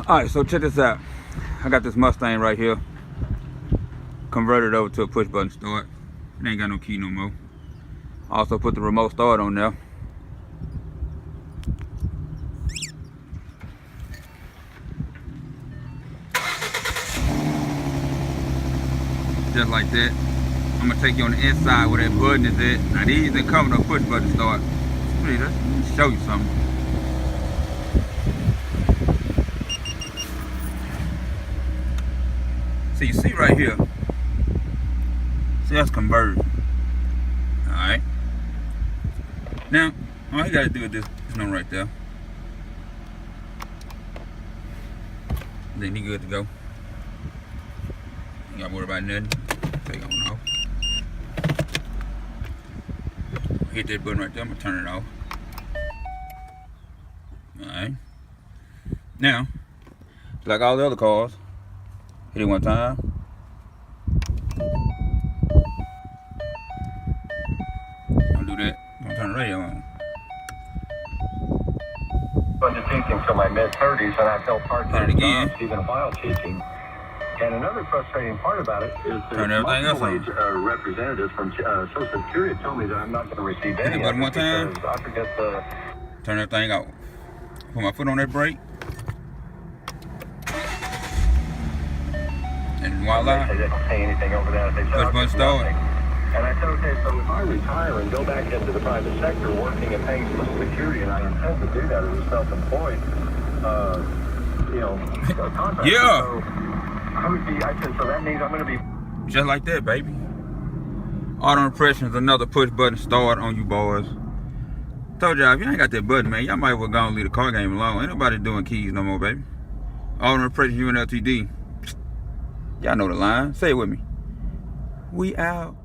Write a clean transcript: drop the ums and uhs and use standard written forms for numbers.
Alright, so check this out. I got this Mustang right here. Converted over to a push button start. It ain't got no key no more. I also put the remote start on there. Just like that. I'm gonna take you on the inside where that button is at. Now these didn't come with no push button start. Let me show you something. So you see right here. See, that's converted. Alright. Now, all you gotta do is this one right there. Then you good to go. You gotta worry about nothing. Take on off. Hit that button right there, I'm gonna turn it off. Alright. Now, like all the other cars, hit it one time. Don't do that. I'm gonna turn the radio on. I've been teaching till my mid-30s, and I've held part-time jobs, even while teaching. And another frustrating part about it is that multiple-wage representatives from Social Security tell me that I'm not going to receive any of it because I forget the... Turn that thing out. Put my foot on that brake. And voila. They didn't pay anything over that. They said, push button start. And I said, okay, so if I retire and go back into the private sector working and paying Social Security, and I intend to do that as a self-employed, you know, contractor. Yeah. So I would be, I said, so that means I'm going to be... Just like that, baby. Auto impressions, another push button start on you boys. Told y'all, if you ain't got that button, man, y'all might well go and leave the car game alone. Ain't nobody doing keys no more, baby. Auto impressions, UNLTD. Y'all know the line. Say it with me. We out.